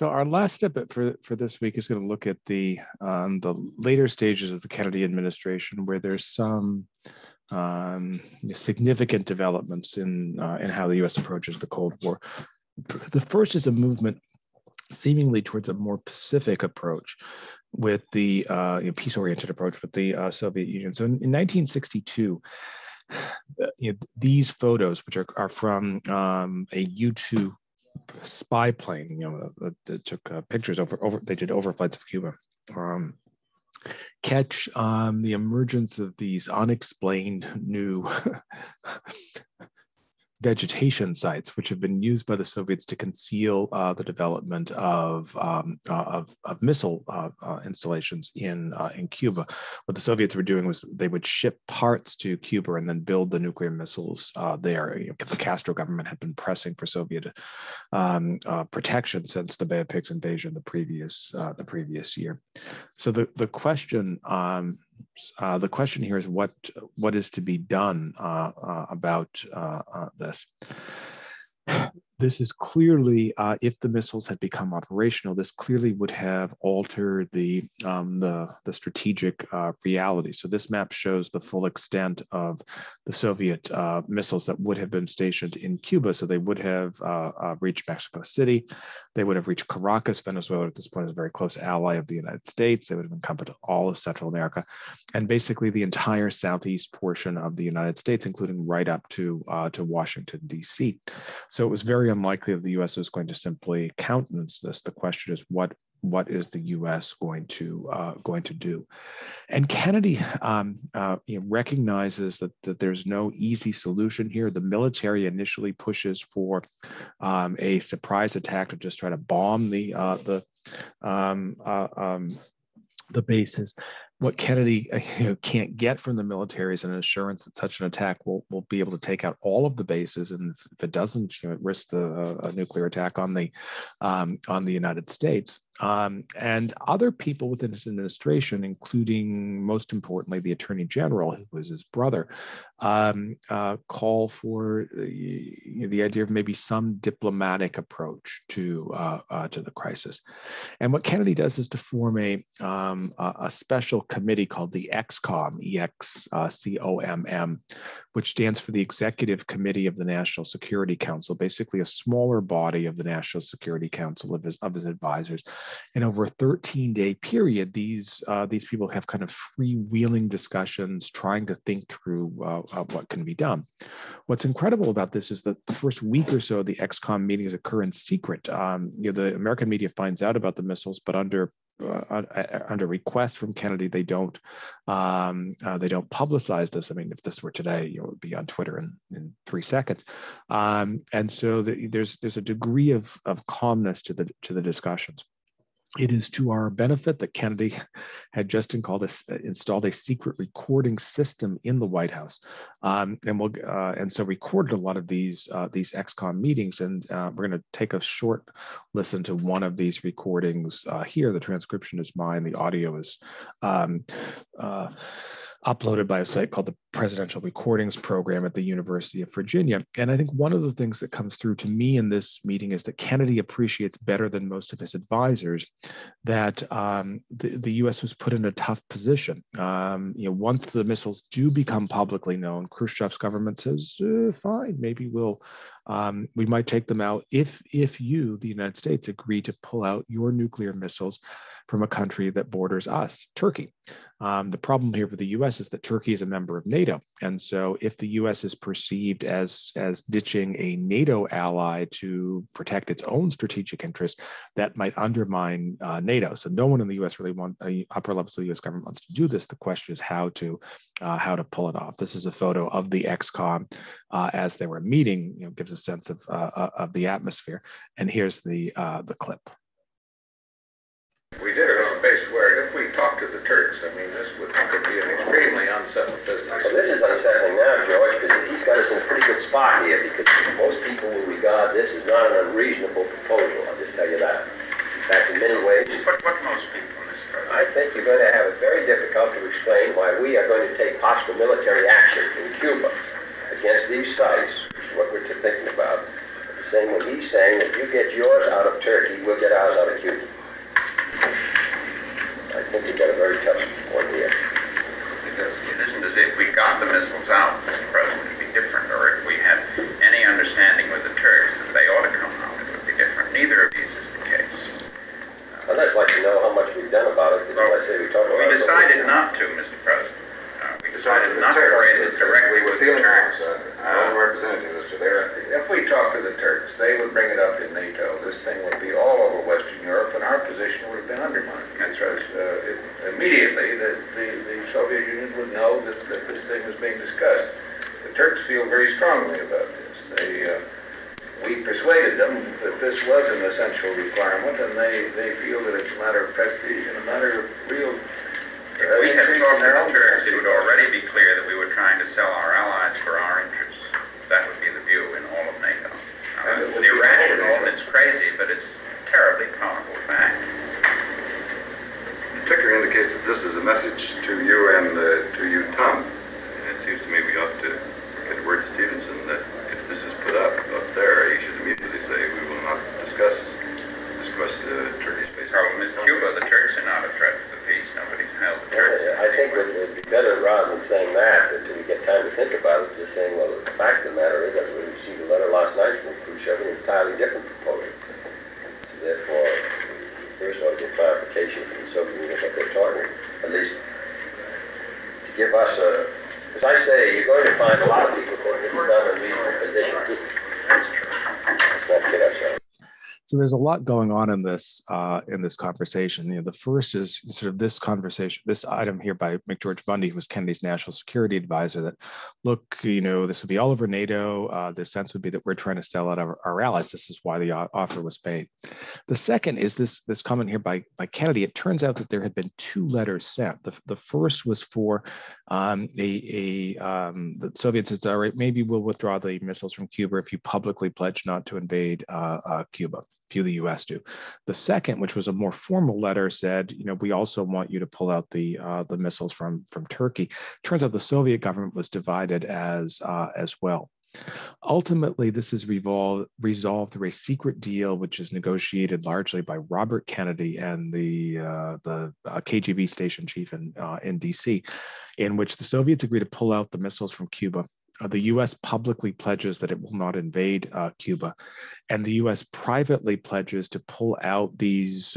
So our last step for this week is going to look at the later stages of the Kennedy administration, where there's some significant developments in how the U.S. approaches the Cold War. The first is a movement seemingly towards a more pacific approach with the peace-oriented approach with the Soviet Union. So in 1962, these photos, which are from a U-2 spy plane, that took pictures they did overflights of Cuba, catch the emergence of these unexplained new vegetation sites, which have been used by the Soviets to conceal the development of missile installations in Cuba. What the Soviets were doing was they would ship parts to Cuba and then build the nuclear missiles there. The Castro government had been pressing for Soviet protection since the Bay of Pigs invasion the previous year. So the question here is what is to be done about this. This is clearly, if the missiles had become operational, this clearly would have altered the strategic reality. So this map shows the full extent of the Soviet missiles that would have been stationed in Cuba. So they would have reached Mexico City. They would have reached Caracas. Venezuela at this point is a very close ally of the United States. They would have encompassed all of Central America, and basically the entire southeast portion of the United States, including right up to Washington, D.C. So it was very unlikely that the U.S. was going to simply countenance this. The question is, what is the U.S. going to do? And Kennedy recognizes that there's no easy solution here. The military initially pushes for a surprise attack to just try to bomb the bases. What Kennedy can't get from the military is an assurance that such an attack will be able to take out all of the bases, and if it doesn't, it risks a nuclear attack on the United States. And other people within his administration, including most importantly the Attorney General, who was his brother, call for the idea of maybe some diplomatic approach to the crisis. And what Kennedy does is to form a special committee called the EXCOM, EXCOMM, which stands for the Executive Committee of the National Security Council, basically a smaller body of the National Security Council of his advisors. And over a 13-day period, these people have kind of freewheeling discussions, trying to think through what can be done. What's incredible about this is that the first week or so, the EXCOM meetings occur in secret. The American media finds out about the missiles, but under request from Kennedy, they don't publicize this. I mean, if this were today, it would be on Twitter in 3 seconds. And so there's a degree of calmness to the discussions. It is to our benefit that Kennedy had just installed a secret recording system in the White House, and so recorded a lot of these EXCOM meetings. And we're going to take a short listen to one of these recordings here. The transcription is mine. The audio is uploaded by a site called the Presidential Recordings Program at the University of Virginia. And I think one of the things that comes through to me in this meeting is that Kennedy appreciates better than most of his advisors that the U.S. was put in a tough position. Once the missiles do become publicly known, Khrushchev's government says, fine, maybe we might take them out if you, the United States, agree to pull out your nuclear missiles from a country that borders us, Turkey. The problem here for the U.S. is that Turkey is a member of NATO. And so if the U.S. is perceived as ditching a NATO ally to protect its own strategic interests, that might undermine NATO. So no one in the U.S. really upper levels of the U.S. government wants to do this. The question is how to pull it off. This is a photo of the EXCOM as they were meeting. Gives a sense of the atmosphere. And here's the clip. We did it on the basis where if we talk to the Turks, I mean, this would be an extremely unsettled business. Well, this is unsettling now, George, because he's got us in a pretty good spot here, because most people will regard this as not an unreasonable proposal, I'll just tell you that. In fact, in many ways... But what most people, Mr. President? I think you're going to have it very difficult to explain why we are going to take hostile military action in Cuba against these sites, which is what we're thinking about. At the saying what he's saying, if you get yours out of Turkey, we'll get ours out of Cuba. I think we've got a very tough point here. Because it isn't as if we got the missiles out, Mr. President, it would be different, or if we had any understanding with the Turks that they ought to come out, it would be different. Neither of these is the case. I'd just like to know how much we've done about it, because I say we talked about it. We decided not to, Mr. President. We decided not to raise it directly with the Turks. Our representative, Mr. There. If we talk to the Turks, they would bring it up in NATO. This thing would be all over Western Europe, and our position would have been undermined. That's right. Immediately, the Soviet Union would know that this thing was being discussed. The Turks feel very strongly about this. We persuaded them that this was an essential requirement, and they feel that it's a matter of prestige and a matter of real... If we had talked to the Turks, it would already be clear that we were trying to sell our allies for our interests. That would be the view in all of NATO. It's irrational and it's crazy, but it's a terribly powerful fact. The ticker indicates that this is a message to you and to you, Tom. And it seems to me we ought to get word to Stevenson that if this is put up there, he should immediately say we will not discuss Turkey's space. Problem is Cuba. The Turks are not a threat to the peace. Nobody's held the Turks. I think it would be better, rather than saying that, until we get time to think about it, just saying, well, the fact of the matter is that we received a letter last night from Khrushchev, an entirely different proposal. So therefore, first ought to get clarification from the Soviet Union what they're talking, at least to give us a, as I say, you're going to find a lot of people going to be done in reasonable condition. That's true. Let's not kid ourselves. So there's a lot going on in this conversation. The first is sort of this conversation, this item here by McGeorge Bundy, who was Kennedy's national security advisor, that, look, this would be all over NATO. The sense would be that we're trying to sell out our allies. This is why the offer was made. The second is this comment here by Kennedy. It turns out that there had been 2 letters sent. The first was for the Soviets said, all right, maybe we'll withdraw the missiles from Cuba if you publicly pledge not to invade Cuba. Few the U.S. do. The second, which was a more formal letter, said, we also want you to pull out the missiles from Turkey. Turns out the Soviet government was divided as well. Ultimately, this is resolved through a secret deal, which is negotiated largely by Robert Kennedy and the KGB station chief in D.C., in which the Soviets agree to pull out the missiles from Cuba. The U.S. publicly pledges that it will not invade Cuba, and the U.S. privately pledges to pull out these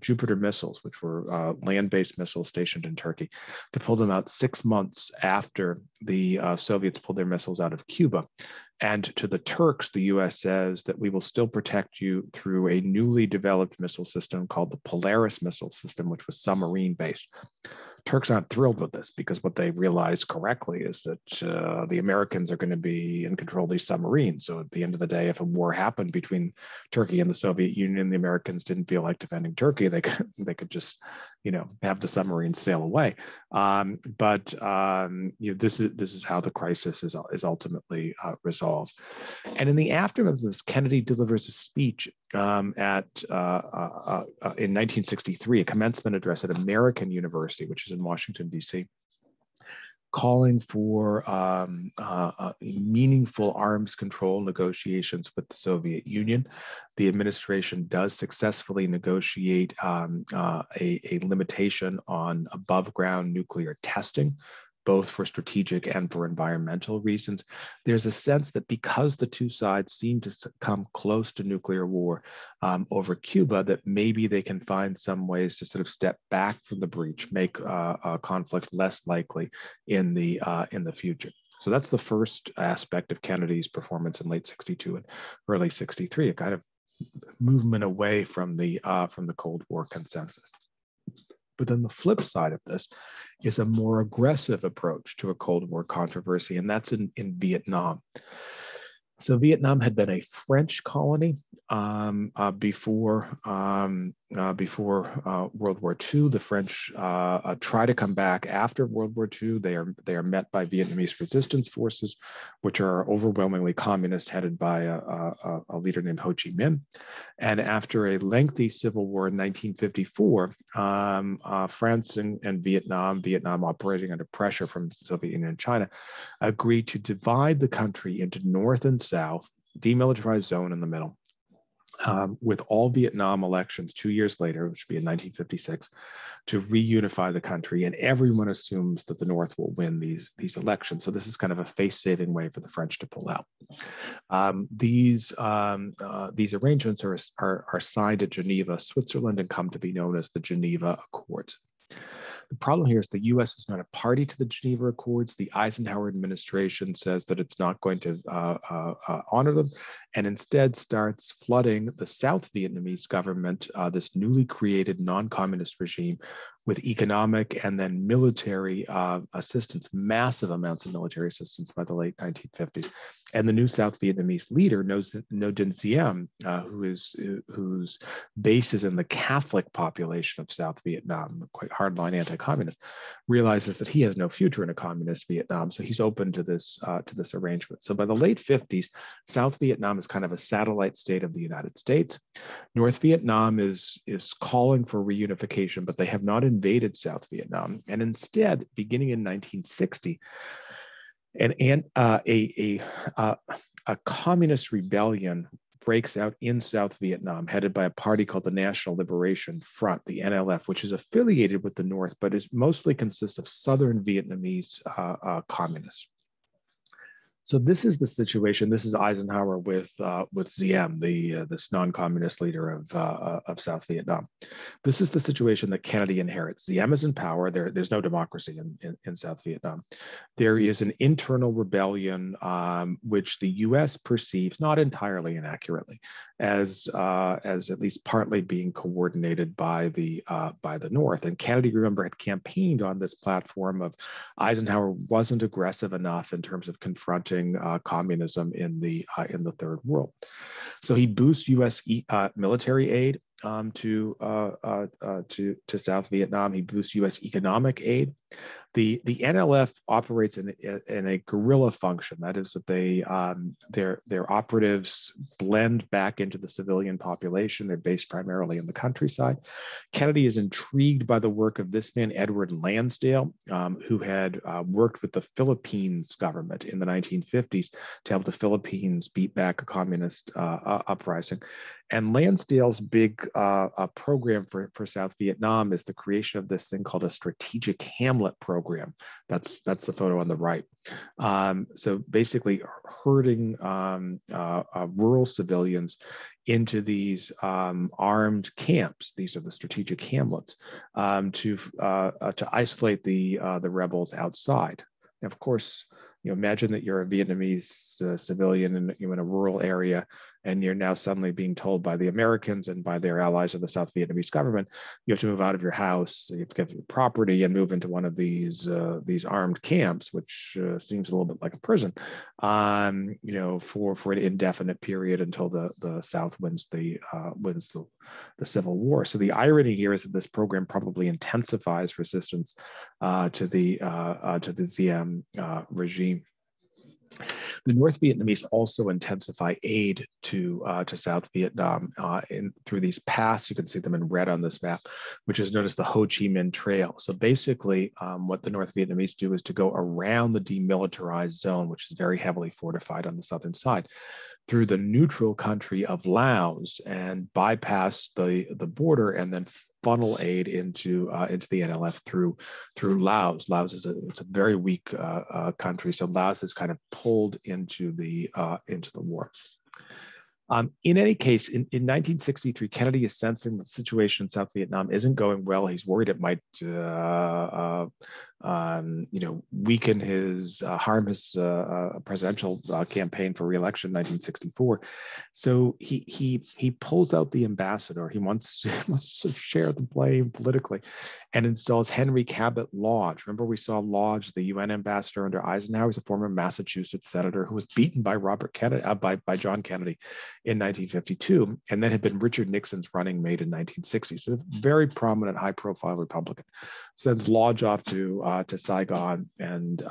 Jupiter missiles, which were land-based missiles stationed in Turkey, to pull them out 6 months after the Soviets pulled their missiles out of Cuba. And to the Turks, the U.S. says that we will still protect you through a newly developed missile system called the Polaris missile system, which was submarine-based. Turks aren't thrilled with this because what they realize correctly is that the Americans are going to be in control of these submarines. So at the end of the day, if a war happened between Turkey and the Soviet Union, the Americans didn't feel like defending Turkey. They could just, have the submarines sail away. This is how the crisis is ultimately resolved. And in the aftermath of this, Kennedy delivers a speech in 1963, a commencement address at American University, which is in Washington, D.C., calling for meaningful arms control negotiations with the Soviet Union. The administration does successfully negotiate a limitation on above ground nuclear testing, both for strategic and for environmental reasons. There's a sense that because the two sides seem to come close to nuclear war over Cuba, that maybe they can find some ways to sort of step back from the breach, make conflict less likely in the future. So that's the first aspect of Kennedy's performance in late '62 and early '63, a kind of movement away from the Cold War consensus. But then the flip side of this is a more aggressive approach to a Cold War controversy, and that's in Vietnam. So Vietnam had been a French colony before World War II. The French try to come back after World War II. They are met by Vietnamese resistance forces, which are overwhelmingly communist, headed by a leader named Ho Chi Minh. And after a lengthy civil war in 1954, France and Vietnam operating under pressure from the Soviet Union and China, agreed to divide the country into North and South, demilitarized zone in the middle, with all Vietnam elections 2 years later, which would be in 1956, to reunify the country. And everyone assumes that the North will win these elections. So this is kind of a face-saving way for the French to pull out. These arrangements are signed at Geneva, Switzerland, and come to be known as the Geneva Accords. The problem here is the U.S. is not a party to the Geneva Accords. The Eisenhower administration says that it's not going to honor them, and instead starts flooding the South Vietnamese government, this newly created non-communist regime, with economic and then military assistance, massive amounts of military assistance by the late 1950s. And the new South Vietnamese leader, Ngo Dinh Diem, whose base is in the Catholic population of South Vietnam, quite hardline anti-communist, realizes that he has no future in a communist Vietnam, so he's open to this arrangement. So by the late 50s, South Vietnam is kind of a satellite state of the United States. North Vietnam is calling for reunification, but they have not invaded South Vietnam. And instead, beginning in 1960, a communist rebellion breaks out in South Vietnam, headed by a party called the National Liberation Front, the NLF, which is affiliated with the North, but is mostly consists of Southern Vietnamese communists. So this is the situation. This is Eisenhower with Diem, this non-communist leader of South Vietnam. This is the situation that Kennedy inherits. Diem is in power. There's no democracy in South Vietnam. There is an internal rebellion, which the U.S. perceives, not entirely inaccurately, as at least partly being coordinated by the North. And Kennedy, remember, had campaigned on this platform of Eisenhower wasn't aggressive enough in terms of confronting communism in the Third World. So he boosts U.S. military aid to South Vietnam. He boosts U.S. economic aid. The NLF operates in a guerrilla function. That is that their operatives blend back into the civilian population. They're based primarily in the countryside. Kennedy is intrigued by the work of this man, Edward Lansdale, who had worked with the Philippines government in the 1950s to help the Philippines beat back a communist uprising. And Lansdale's big program for South Vietnam is the creation of this thing called a strategic hamlet program. That's the photo on the right. So basically herding rural civilians into these armed camps. These are the strategic hamlets to isolate the rebels outside. And of course, imagine that you're a Vietnamese civilian in a rural area, and you're now suddenly being told by the Americans and by their allies of the South Vietnamese government, you have to move out of your house, you have to give your property and move into one of these armed camps, which seems a little bit like a prison, for an indefinite period until the South wins the Civil War. So the irony here is that this program probably intensifies resistance to the Diem regime. The North Vietnamese also intensify aid to South Vietnam through these paths. You can see them in red on this map, which is known as the Chi Minh Trail. So basically, what the North Vietnamese do is to go around the demilitarized zone, which is very heavily fortified on the southern side, through the neutral country of Laos and bypass the border and then funnel aid into the NLF through Laos. Laos is a very weak country, so Laos is kind of pulled into the war. In any case, in 1963, Kennedy is sensing that the situation in South Vietnam isn't going well. He's worried it might, weaken harm his presidential campaign for re-election in 1964. So he pulls out the ambassador. He wants to share the blame politically, and installs Henry Cabot Lodge. Remember, we saw Lodge, the UN ambassador under Eisenhower, was a former Massachusetts senator who was beaten by by John Kennedy in 1952, and then had been Richard Nixon's running mate in 1960. So a very prominent, high-profile Republican. Sends Lodge off to Saigon, and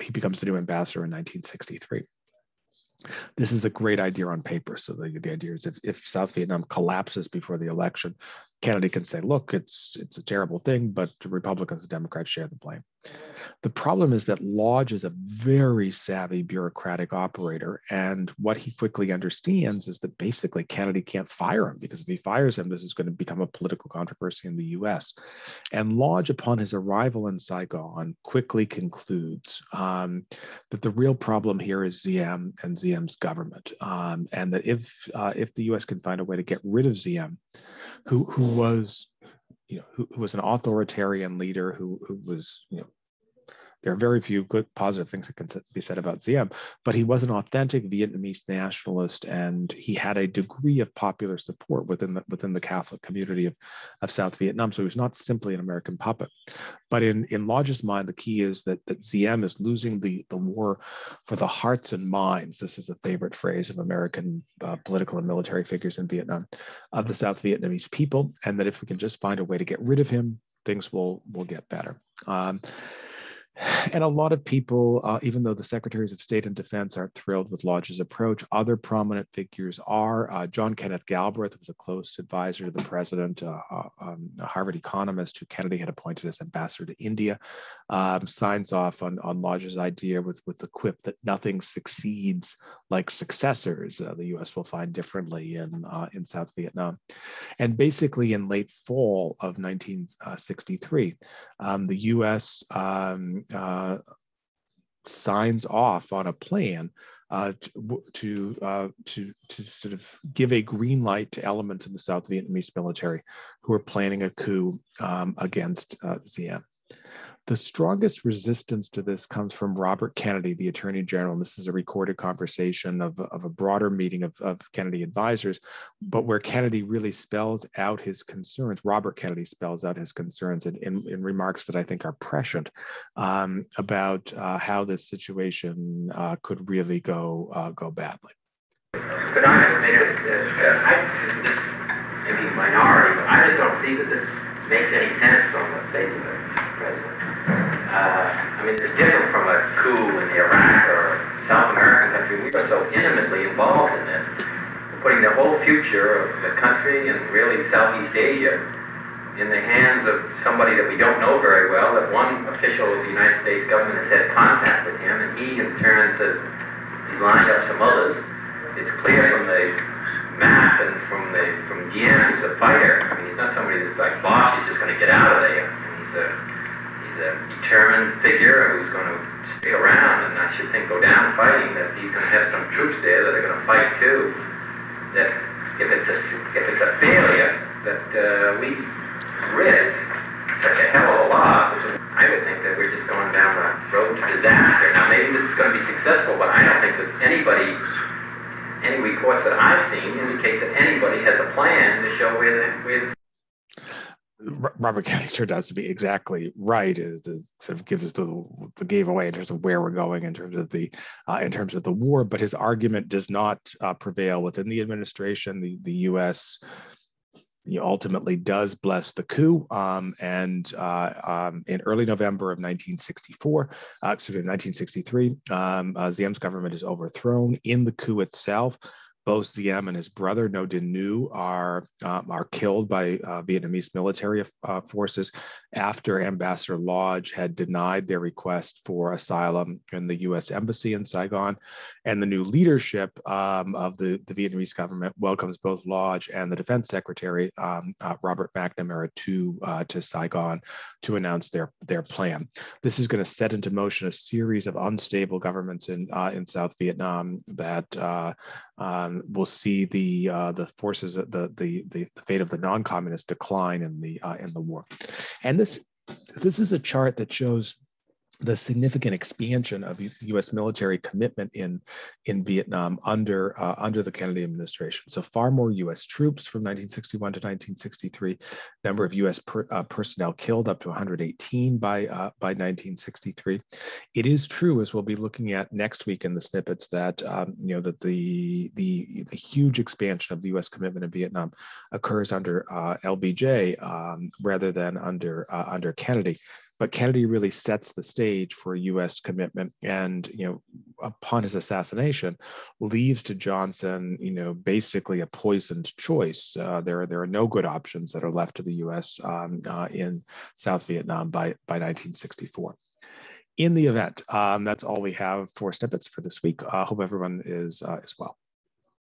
he becomes the new ambassador in 1963. This is a great idea on paper. So the idea is if South Vietnam collapses before the election, Kennedy can say, look, it's a terrible thing, but the Republicans and Democrats share the blame. The problem is that Lodge is a very savvy bureaucratic operator, and what he quickly understands is that basically Kennedy can't fire him, because if he fires him, this is going to become a political controversy in the US. And Lodge, upon his arrival in Saigon, quickly concludes that the real problem here is Diem and Diem's government, and that if the US can find a way to get rid of Diem, who was who was an authoritarian leader, who was, there are very few good positive things that can be said about Diem, but he was an authentic Vietnamese nationalist, and he had a degree of popular support within the Catholic community of South Vietnam. So he was not simply an American puppet. But in Lodge's mind, the key is that Diem is losing the war for the hearts and minds. This is a favorite phrase of American political and military figures in Vietnam, of the South Vietnamese people, and that if we can just find a way to get rid of him, things will get better. And a lot of people, even though the Secretaries of State and Defense aren't thrilled with Lodge's approach, other prominent figures are. John Kenneth Galbraith, who was a close advisor to the president, a Harvard economist who Kennedy had appointed as ambassador to India, signs off on Lodge's idea with the quip that nothing succeeds like successors. The U.S. will find differently in South Vietnam. And basically in late fall of 1963, the U.S. Signs off on a plan to sort of give a green light to elements in the South Vietnamese military who are planning a coup against Diem. The strongest resistance to this comes from Robert Kennedy, the Attorney General. And this is a recorded conversation of a broader meeting of Kennedy advisors, but where Kennedy really spells out his concerns. Robert Kennedy spells out his concerns in remarks that I think are prescient about how this situation could really go badly. But I admit this may be minority, but I just don't see that this makes any sense on the face of it, Mr. President. I mean, it's different from a coup in the Iraq or South American country. We are so intimately involved in this. We're putting the whole future of the country and really Southeast Asia in the hands of somebody that we don't know very well, that one official of the United States government has had contact with him, and he in turn says he's lined up some others. It's clear from the map and from Diem, who's a fighter. I mean, he's not somebody that's like boss, he's just going to get out of there. He's a determined figure who's going to stay around, and I should think go down fighting, that he's going to have some troops there that are going to fight too. That if it's a failure, that we risk such a hell of a lot, which is, I would think that we're just going down the road to disaster. Now maybe this is going to be successful, but I don't think that any reports that I've seen indicate that anybody has a plan to show where Robert Kennedy turned out to be exactly right. It sort of gives us the gave away in terms of where we're going in terms of the war. But his argument does not prevail within the administration. The U.S. Ultimately does bless the coup, and in early November of 1963, Diem's government is overthrown. In the coup itself, both Diem and his brother No Dinh Nhu are killed by Vietnamese military forces after Ambassador Lodge had denied their request for asylum in the U.S. Embassy in Saigon. And the new leadership of the Vietnamese government welcomes both Lodge and the Defense Secretary, Robert McNamara, to Saigon to announce their plan. This is going to set into motion a series of unstable governments in South Vietnam that we'll see the forces, the fate of the non-communist decline in the war. And this is a chart that shows the significant expansion of U.S. military commitment in Vietnam under the Kennedy administration. So far more U.S. troops from 1961 to 1963. Number of U.S. personnel killed up to 118 by 1963. It is true, as we'll be looking at next week in the snippets, that that the huge expansion of the U.S. commitment in Vietnam occurs under LBJ rather than under Kennedy. But Kennedy really sets the stage for a U.S. commitment, and upon his assassination, leaves to Johnson, basically a poisoned choice. There are no good options that are left to the U.S. In South Vietnam by 1964. in the event, that's all we have for snippets for this week. Hope everyone is well.